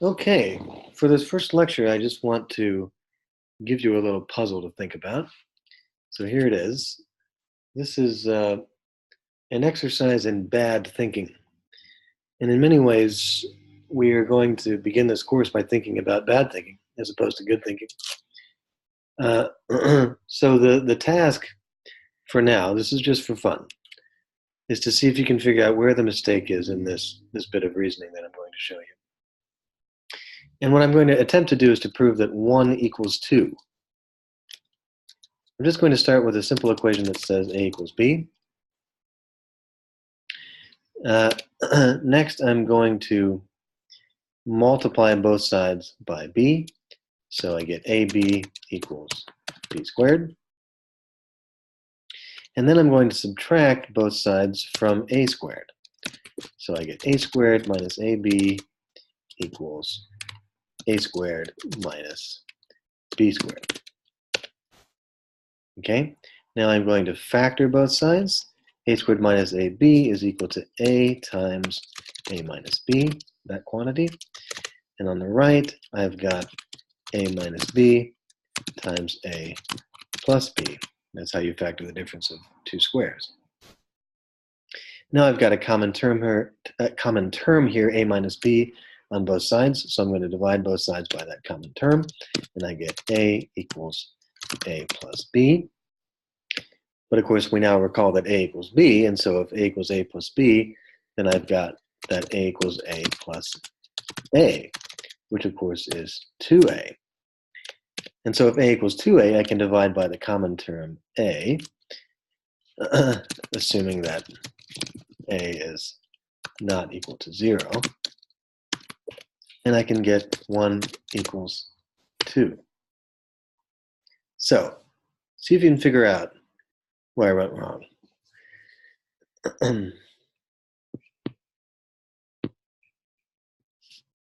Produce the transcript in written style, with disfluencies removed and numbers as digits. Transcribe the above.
Okay, for this first lecture, I just want to give you a little puzzle to think about. So here it is. This is an exercise in bad thinking. And in many ways, we are going to begin this course by thinking about bad thinking as opposed to good thinking. Uh, so the task for now, this is just for fun, is to see if you can figure out where the mistake is in this bit of reasoning that I'm going to show you. And what I'm going to attempt to do is to prove that 1 equals 2. I'm just going to start with a simple equation that says A equals B. Next, I'm going to multiply both sides by B. So I get AB equals B squared. And then I'm going to subtract both sides from A squared. So I get A squared minus AB equals A squared minus B squared. Okay, now I'm going to factor both sides. A squared minus AB is equal to A times A minus B, that quantity. And on the right, I've got A minus B times A plus B. That's how you factor the difference of two squares. Now I've got a common term here, A minus B, on both sides. So I'm going to divide both sides by that common term. And I get A equals A plus B. But of course, we now recall that A equals B, and so if A equals A plus B, then I've got that A equals A plus A, which of course is 2A. And so if A equals 2A, I can divide by the common term A, assuming that A is not equal to 0, and I can get 1 equals 2. So, see if you can figure out where I went wrong.